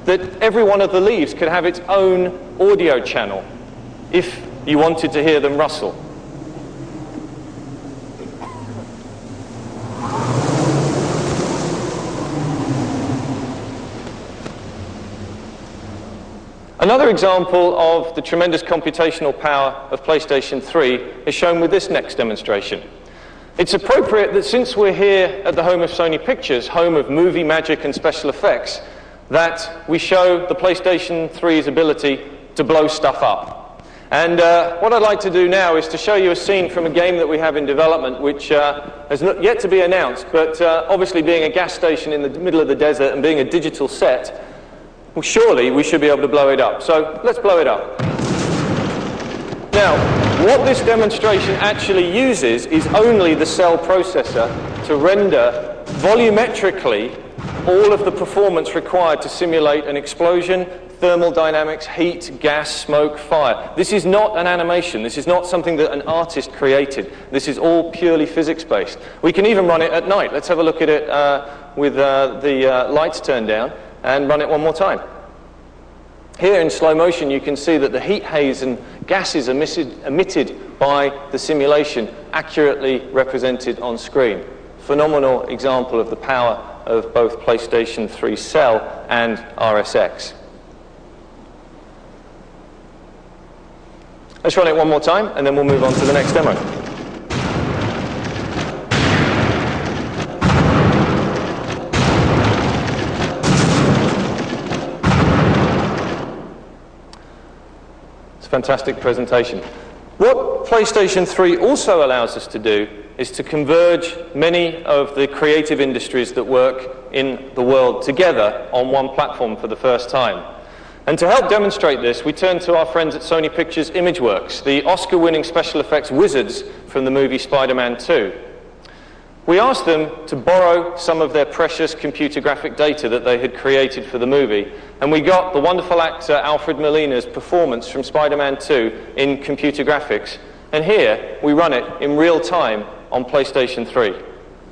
that every one of the leaves could have its own audio channel if you wanted to hear them rustle. Another example of the tremendous computational power of PlayStation 3 is shown with this next demonstration. It's appropriate that since we're here at the home of Sony Pictures, home of movie magic and special effects, that we show the PlayStation 3's ability to blow stuff up. And what I'd like to do now is to show you a scene from a game that we have in development, which has not yet to be announced, but obviously being a gas station in the middle of the desert and being a digital set, well, surely we should be able to blow it up. So let's blow it up. Now, what this demonstration actually uses is only the cell processor to render volumetrically all of the performance required to simulate an explosion, thermal dynamics, heat, gas, smoke, fire. This is not an animation. This is not something that an artist created. This is all purely physics-based. We can even run it at night. Let's have a look at it with the lights turned down and run it one more time. Here in slow motion you can see that the heat haze and gases emitted by the simulation accurately represented on screen. Phenomenal example of the power of both PlayStation 3 Cell and RSX. Let's run it one more time and then we'll move on to the next demo. Fantastic presentation. What PlayStation 3 also allows us to do is to converge many of the creative industries that work in the world together on one platform for the first time. And to help demonstrate this, we turn to our friends at Sony Pictures Imageworks, the Oscar-winning special effects wizards from the movie Spider-Man 2. We asked them to borrow some of their precious computer graphic data that they had created for the movie, and we got the wonderful actor Alfred Molina's performance from Spider-Man 2 in computer graphics, and here we run it in real time on PlayStation 3.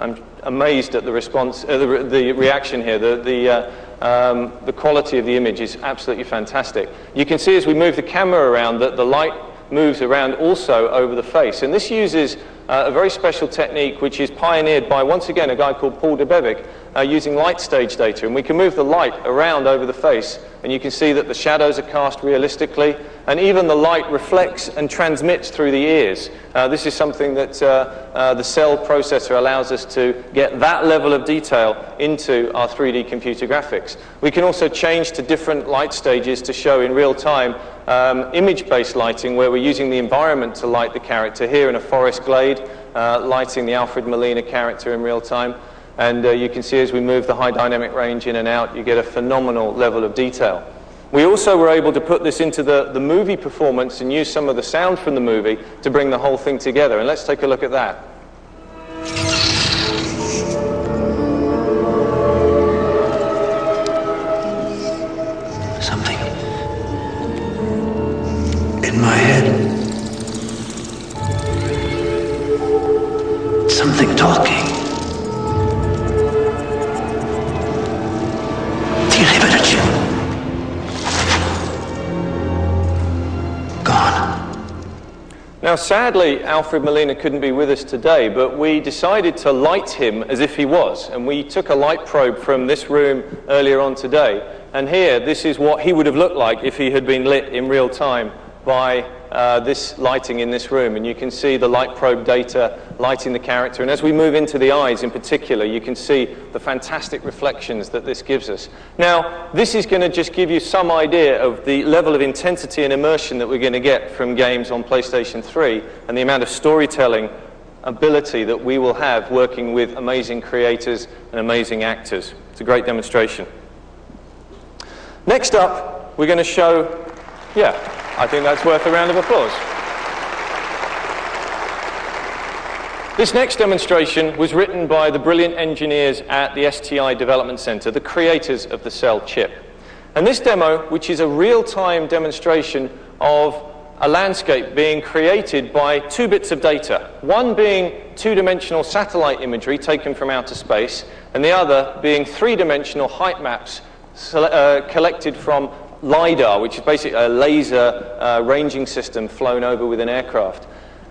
I'm amazed at the response, the reaction here. The quality of the image is absolutely fantastic. You can see as we move the camera around that the light moves around also over the face, and this uses a very special technique which is pioneered by, once again, a guy called Paul Debevic, using light stage data. And we can move the light around over the face, and you can see that the shadows are cast realistically, and even the light reflects and transmits through the ears. This is something that the cell processor allows us to get that level of detail into our 3D computer graphics. We can also change to different light stages to show in real time image-based lighting, where we're using the environment to light the character. Here in a forest glade, lighting the Alfred Molina character in real time. And you can see as we move the high dynamic range in and out, you get a phenomenal level of detail. We also were able to put this into the movie performance and use some of the sound from the movie to bring the whole thing together. And let's take a look at that. Something in my head. Something talking. Now, sadly, Alfred Molina couldn't be with us today, but we decided to light him as if he was. And we took a light probe from this room earlier on today. And here, this is what he would have looked like if he had been lit in real time by this lighting in this room. And you can see the light probe data lighting the character. And as we move into the eyes in particular, you can see the fantastic reflections that this gives us. Now, this is going to just give you some idea of the level of intensity and immersion that we're going to get from games on PlayStation 3 and the amount of storytelling ability that we will have working with amazing creators and amazing actors. It's a great demonstration. Next up, we're going to show, I think that's worth a round of applause. This next demonstration was written by the brilliant engineers at the STI Development Center, the creators of the Cell chip. And this demo, which is a real-time demonstration of a landscape being created by two bits of data, one being two-dimensional satellite imagery taken from outer space, and the other being three-dimensional height maps collected from LiDAR, which is basically a laser ranging system flown over with an aircraft.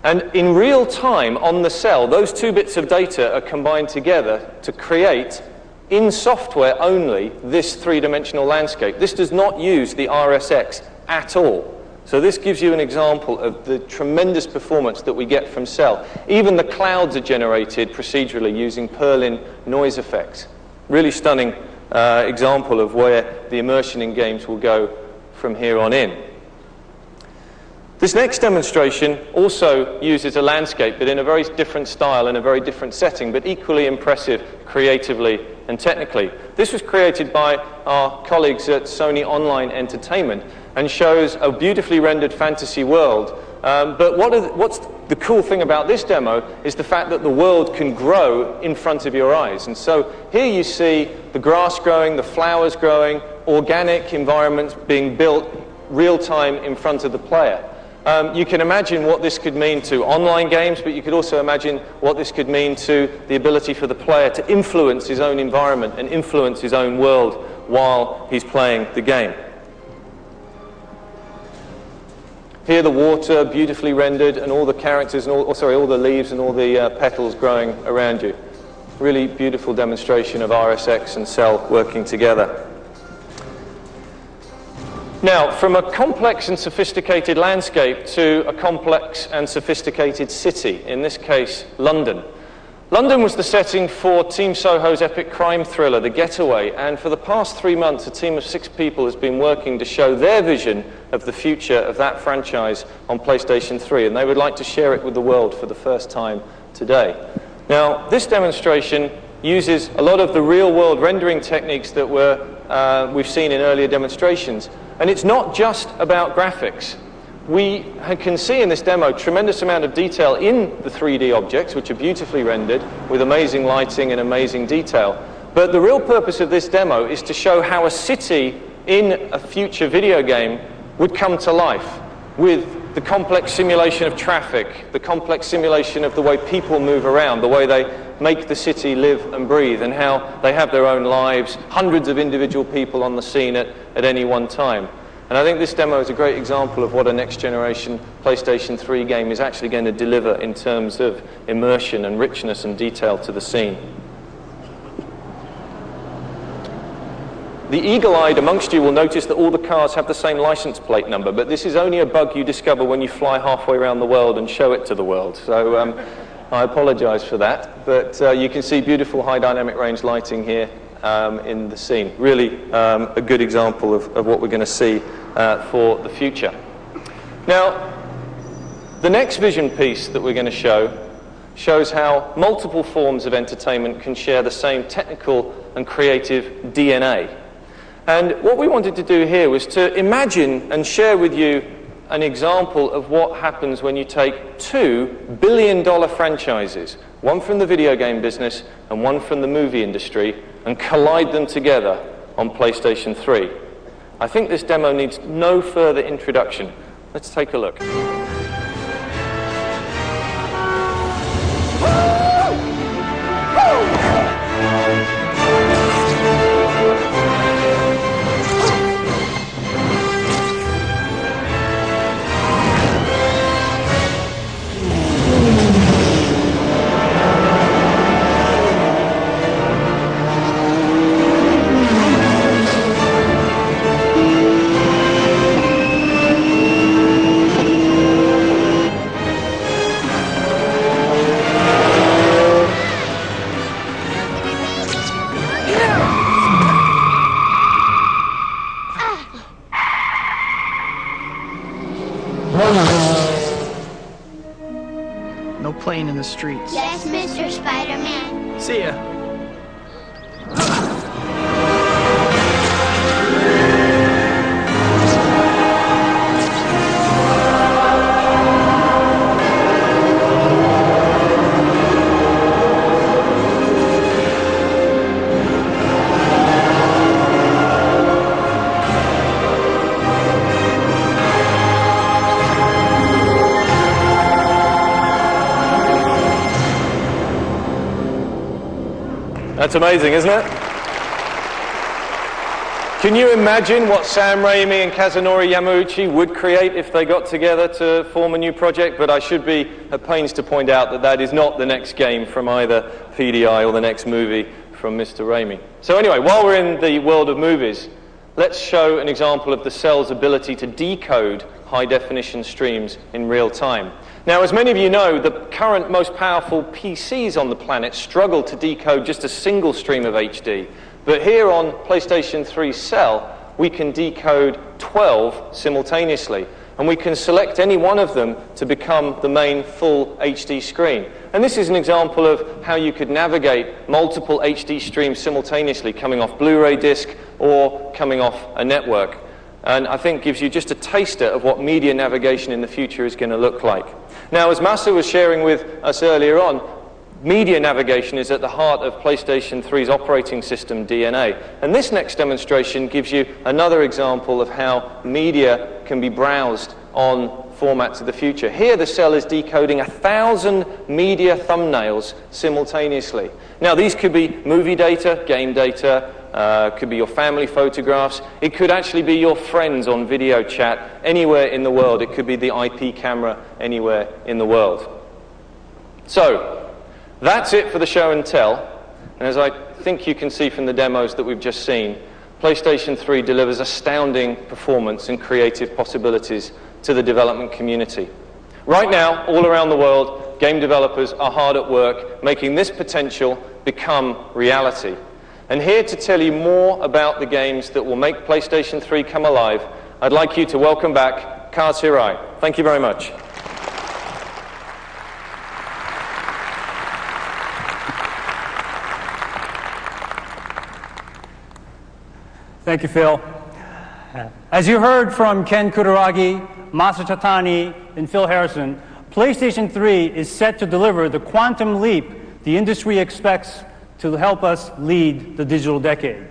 And in real time on the cell, those two bits of data are combined together to create, in software only, this three-dimensional landscape. This does not use the RSX at all. So this gives you an example of the tremendous performance that we get from cell. Even the clouds are generated procedurally using Perlin noise effects. Really stunning example of where the immersion in games will go from here on in. This next demonstration also uses a landscape, but in a very different style and a very different setting, but equally impressive creatively and technically. This was created by our colleagues at Sony Online Entertainment and shows a beautifully rendered fantasy world. But what's the cool thing about this demo is the fact that the world can grow in front of your eyes. And so here you see the grass growing, the flowers growing, organic environments being built real time in front of the player. You can imagine what this could mean to online games, but you could also imagine what this could mean to the ability for the player to influence his own environment and influence his own world while he's playing the game. Here the water beautifully rendered and all the characters and all the leaves and all the petals growing around you. Really beautiful demonstration of RSX and cell working together. Now, from a complex and sophisticated landscape to a complex and sophisticated city, in this case, London. London was the setting for Team Soho's epic crime thriller, The Getaway, and for the past 3 months, a team of 6 people has been working to show their vision of the future of that franchise on PlayStation 3, and they would like to share it with the world for the first time today. Now, this demonstration uses a lot of the real-world rendering techniques that we've seen in earlier demonstrations. And it's not just about graphics. We can see in this demo tremendous amount of detail in the 3D objects, which are beautifully rendered with amazing lighting and amazing detail. But the real purpose of this demo is to show how a city in a future video game would come to life with the complex simulation of traffic, the complex simulation of the way people move around, the way they make the city live and breathe, and how they have their own lives, hundreds of individual people on the scene at any one time. And I think this demo is a great example of what a next-generation PlayStation 3 game is actually going to deliver in terms of immersion and richness and detail to the scene. The eagle-eyed amongst you will notice that all the cars have the same license plate number, but this is only a bug you discover when you fly halfway around the world and show it to the world. So I apologize for that, but you can see beautiful high dynamic range lighting here in the scene. Really a good example of what we're going to see for the future. Now, the next vision piece that we're going to show shows how multiple forms of entertainment can share the same technical and creative DNA. And what we wanted to do here was to imagine and share with you an example of what happens when you take 2 billion-dollar franchises, one from the video game business and one from the movie industry, and collide them together on PlayStation 3. I think this demo needs no further introduction. Let's take a look. No playing in the streets. Yes, Mr. Spider-Man. See ya. That's amazing, isn't it? Can you imagine what Sam Raimi and Kazunori Yamauchi would create if they got together to form a new project? But I should be at pains to point out that that is not the next game from either PDI or the next movie from Mr. Raimi. So anyway, while we're in the world of movies, let's show an example of the cell's ability to decode high-definition streams in real time. Now, as many of you know, the current most powerful PCs on the planet struggle to decode just a single stream of HD. But here on PlayStation 3 Cell, we can decode 12 simultaneously. And we can select any one of them to become the main full HD screen. And this is an example of how you could navigate multiple HD streams simultaneously, coming off Blu-ray disc or coming off a network. And I think gives you just a taster of what media navigation in the future is going to look like. Now, as Masa was sharing with us earlier on, media navigation is at the heart of PlayStation 3's operating system DNA. And this next demonstration gives you another example of how media can be browsed on formats of the future. Here the cell is decoding 1,000 media thumbnails simultaneously. Now these could be movie data, game data, could be your family photographs. It could actually be your friends on video chat anywhere in the world. It could be the IP camera anywhere in the world. So, that's it for the show and tell, and as I think you can see from the demos that we've just seen, PlayStation 3 delivers astounding performance and creative possibilities to the development community. Right now, all around the world, game developers are hard at work making this potential become reality. And here to tell you more about the games that will make PlayStation 3 come alive, I'd like you to welcome back Kaz Hirai. Thank you very much. Thank you, Phil. As you heard from Ken Kutaragi, Masa Chatani, and Phil Harrison, PlayStation 3 is set to deliver the quantum leap the industry expects to help us lead the digital decade.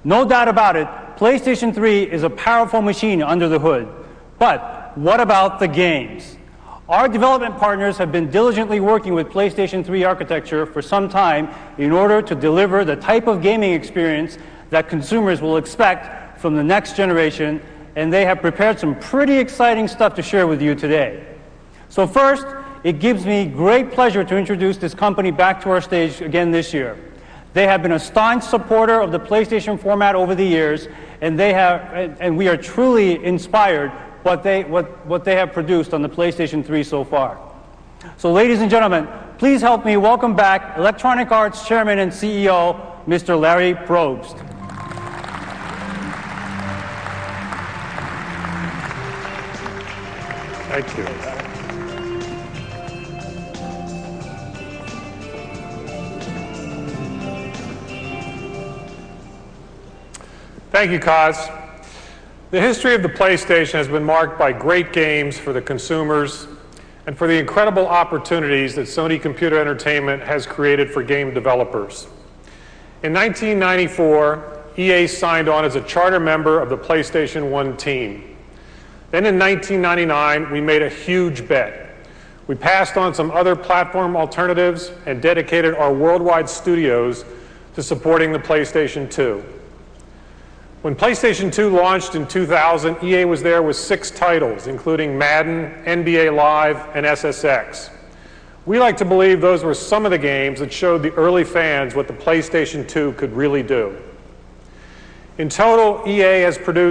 No doubt about it, PlayStation 3 is a powerful machine under the hood. But what about the games? Our development partners have been diligently working with PlayStation 3 architecture for some time in order to deliver the type of gaming experience that consumers will expect from the next generation, and they have prepared some pretty exciting stuff to share with you today. So first, it gives me great pleasure to introduce this company back to our stage again this year. They have been a staunch supporter of the PlayStation format over the years, and we are truly inspired what they have produced on the PlayStation 3 so far. So ladies and gentlemen, please help me welcome back Electronic Arts Chairman and CEO, Mr. Larry Probst. Thank you. Thank you, Kaz. The history of the PlayStation has been marked by great games for the consumers and for the incredible opportunities that Sony Computer Entertainment has created for game developers. In 1994, EA signed on as a charter member of the PlayStation 1 team. Then in 1999, we made a huge bet. We passed on some other platform alternatives and dedicated our worldwide studios to supporting the PlayStation 2. When PlayStation 2 launched in 2000, EA was there with 6 titles, including Madden, NBA Live, and SSX. We like to believe those were some of the games that showed the early fans what the PlayStation 2 could really do. In total, EA has produced